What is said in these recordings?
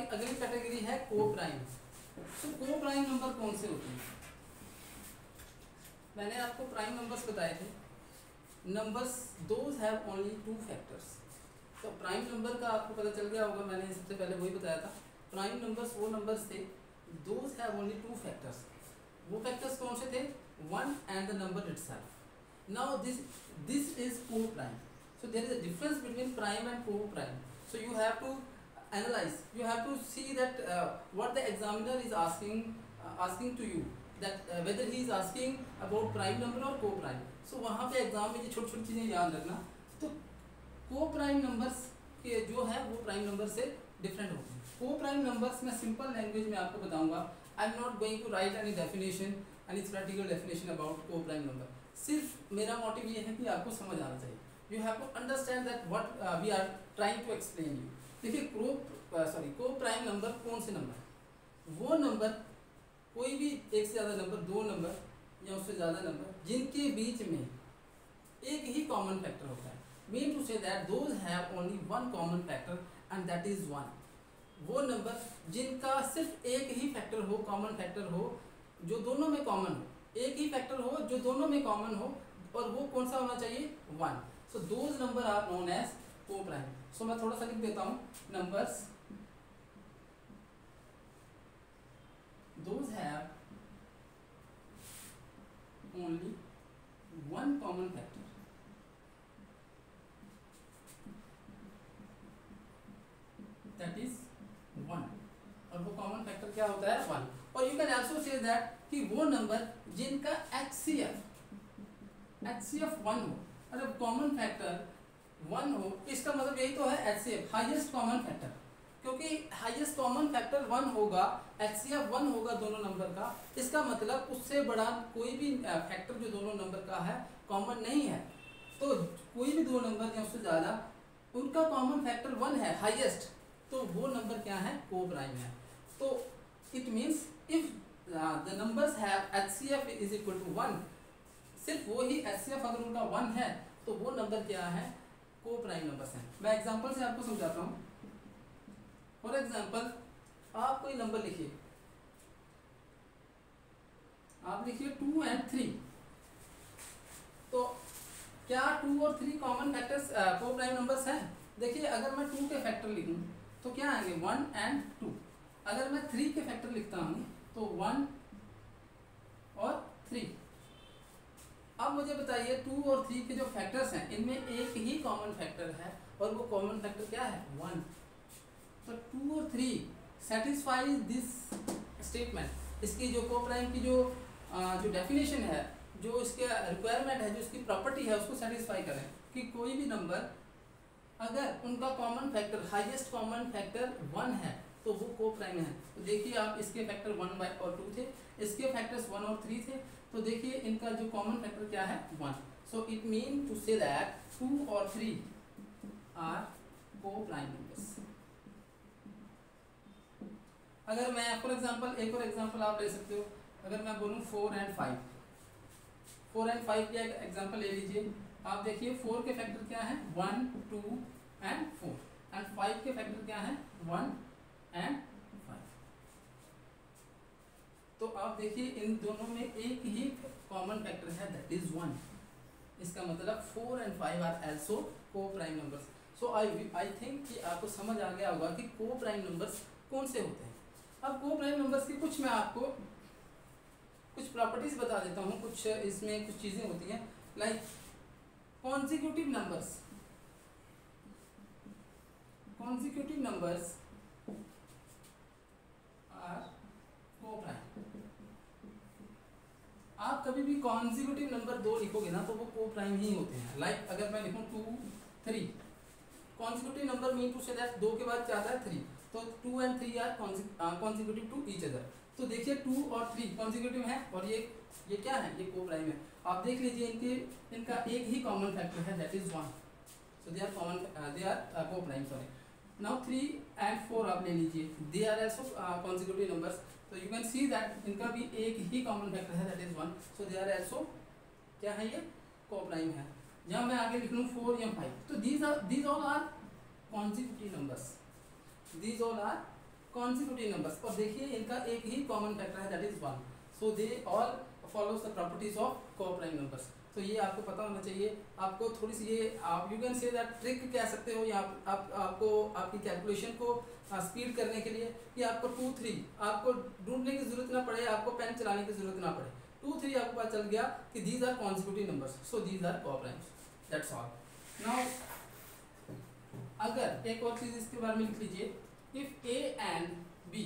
अगली कैटेगरी है को प्राइम। तो को प्राइम नंबर कौन से होते हैं? मैंने आपको प्राइम नंबर्स बताए थे। Numbers those have only two factors. तो प्राइम नंबर का आपको पता चल गया होगा, मैंने सबसे पहले वही बताया था। प्राइम नंबर्स वो नंबर्स थे those have only two factors. वो फैक्टर्स कौन से थे? 1 and the number itself. Now this is co-prime. So there is a difference between prime and co-prime. So you have to analyze. You have to see that what the examiner is asking to you. That whether he is asking about prime number or co-prime. So वहाँ पे exam में ये छोटी छोटी चीज़ें याद रखना। तो को-प्राइम नंबर्स के जो है वो प्राइम नंबर से डिफरेंट होते हैं। को-प्राइम नंबर्स मैं सिंपल लैंग्वेज में आपको बताऊंगा। I am not going to write any definition, any theoretical definition about coprime number. सिर्फ मेरा मोटिव ये है कि आपको समझ आना चाहिए। You have to understand that what we are trying to explain you. देखिए को-प्राइम नंबर कौन से नंबर? वो नंबर, कोई भी एक से ज़्यादा नंबर, दो नंबर या उससे ज़्यादा नंबर जिनके बीच में एक ही कॉमन फैक्टर होता है। Mean to say that those have only one common factor and that is 1। वो नंबर जिनका सिर्फ एक ही फैक्टर हो, कॉमन फैक्टर हो, जो दोनों में कॉमन हो, एक ही फैक्टर हो जो दोनों में कॉमन हो, और वो कौन सा होना चाहिए? 1। So those numbers are known as coprime. So मैं थोड़ा सा लिख देता हूँ। Numbers those have only one common factor that is 1। और वो कॉमन फैक्टर क्या होता है? 1। और you can also say that कि वो नंबर जिनका HCF 1 हो, अगर कॉमन फैक्टर 1 हो, इसका मतलब यही तो है HCF, हाईएस्ट कॉमन फैक्टर। क्योंकि हाईएस्ट कॉमन फैक्टर 1 होगा, HCF 1 होगा दोनों नंबर का, इसका मतलब उससे बड़ा कोई भी फैक्टर जो दोनों नंबर का है कॉमन नहीं है। तो कोई भी दो नंबर या उससे ज़्यादा उनका कॉमन फैक्टर 1 है हाईएस्ट, तो वो नंबर क्या है? को-प्राइम है। तो it means if the numbers have HCF is equal to 1, सिर्फ वो ही HCF अगर उनका 1 है तो वो नंबर क्या है? को-प्राइम नंबर्स हैं। मैं एग्जांपल से आपको समझाता हूँ। फॉर एग्जांपल आप कोई नंबर लिखिए, आप लिखिए 2 and 3। तो क्या 2 और 3 कॉमन फैक्टर्स को-प्राइम नंबर्स हैं? देखिए अगर मैं 2 के फैक्टर लिखूं तो क्या आएंगे? 1 and 2। अगर मैं 3 के फैक्टर लिखता हूँ तो 1 और 3। अब मुझे बताइए 2 और 3 के जो फैक्टर्स हैं इनमें एक ही कॉमन फैक्टर है, और वो कॉमन फैक्टर क्या है? 1। तो 2 और 3 सेटिस्फाई दिस स्टेटमेंट। इसकी जो को-प्राइम की जो डेफिनेशन है, जो इसके रिक्वायरमेंट है, जो इसकी प्रॉपर्टी है, उसको सेटिस्फाई करें कि कोई भी नंबर अगर उनका common factor, highest common factor 1 है तो वो को-प्राइम है। तो देखिए आप, इसके फैक्टर 1 और 2 थे, इसके फैक्टर्स 1 और 3 थे, तो देखिए इनका जो कॉमन फैक्टर क्या है? 1। So it mean to say that 2 और 3 आर को-प्राइम नंबर्स। अगर मैं फॉर एग्जांपल एक और एग्जांपल आप ले सकते हो। अगर मैं बोलूँ 4 and 5, 4 and 5 का एग्जांपल ले लीजिए। आप देखिए 4 के फैक्टर क्या है? 1, 2 and 4, एंड 5 के फैक्टर क्या है? 1 and 5। तो आप देखिए इन दोनों में एक ही कॉमन फैक्टर है, दैट इज 1। इसका मतलब 4 and 5 are also coprime numbers. So I think कि आपको समझ आ गया होगा कि को-प्राइम नंबर्स कौन से होते हैं। अब को-प्राइम नंबर्स की कुछ मैं आपको कुछ प्रॉपर्टीज बता देता हूँ। कुछ इसमें कुछ चीज़ें होती हैं, like consecutive numbers. Consecutive numbers are coprime. आप कभी भी कॉन्जिक्यूटिव नंबर 2 लिखोगे ना तो वो को-प्राइम ही होते हैं। लाइक अगर मैं लिखूँ 2, 3, consecutive number mean to say that 2 के बाद क्या आता है? 3। तो 2 and 3 are consecutive to each other. तो देखिए 2 और 3 कॉन्जिक्यूटिव हैं, और ये क्या है? ये को-प्राइम है। आप देख लीजिए इनका एक ही कॉमन फैक्टर है, that is 1। So they are coprime, sorry. Now 3 and 4 आप ले लीजिए, they are also consecutive numbers. तो यू कैन सी दैट इनका भी एक ही कॉमन फैक्टर है, that is 1। So they are also क्या है? ये को-प्राइम है। जहाँ मैं आगे लिख लूँ 4 या 5, तो these all are consecutive numbers. These all are consecutive numbers, और देखिए इनका एक ही कॉमन फैक्टर है, that is 1. So they all follows the properties of coprime numbers. तो ये आपको पता होना चाहिए. आपको थोड़ी सी ये आप you can say that trick कह सकते हो, या आपको आपकी कैलकुलेशन को स्पीड करने के लिए कि आपको 2 3 आपको ढूंढने की जरूरत ना पड़े, आपको पेन चलाने की जरूरत ना पड़े. 2 3 आपको पता चल गया कि these are consecutive numbers, so these are coprimes. That's all. Now अगर एक और चीज इसके बारे में लिख लीजिए, if A and B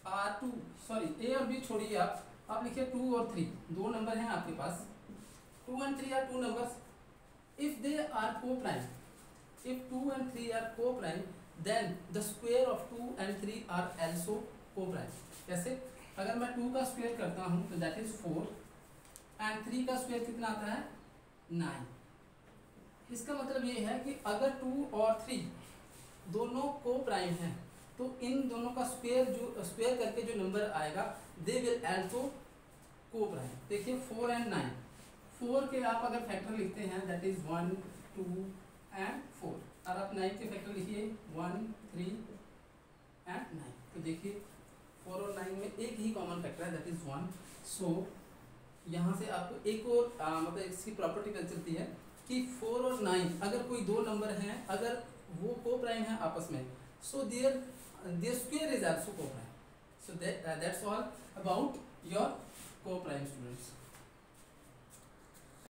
are two, sorry A और बी छोड़िए, आप लिखिए 2 और 3, दो नंबर हैं आपके पास. 2 and 3 are two numbers. If they are co-prime, if 2 and 3 are co-prime, then the square of 2 and 3 are also co-prime. कैसे? अगर मैं 2 का स्क्वायर करता हूँ तो दैट इज 4 एंड 3 का स्क्वायर कितना आता है 9. इसका मतलब ये है कि अगर 2 और 3 दोनों को-प्राइम हैं तो इन दोनों का स्क्वायर करके जो नंबर आएगा दे विल आल्सो को-प्राइम. देखिए 4 and 9, 4 के आप अगर फैक्टर लिखते हैं दैट इज 1 2 and 4, और आप 9 के फैक्टर लिखिए 1 3 and 9. तो देखिए 4 और 9 में एक ही कॉमन फैक्टर है दैट इज 1. सो यहाँ से आपको एक और मतलब इसकी प्रॉपर्टी पता चलती है कि 4 और 9 अगर कोई दो नंबर हैं, अगर वो को प्राइम है आपस में, so their square is also coprime. So that's all about your coprime students.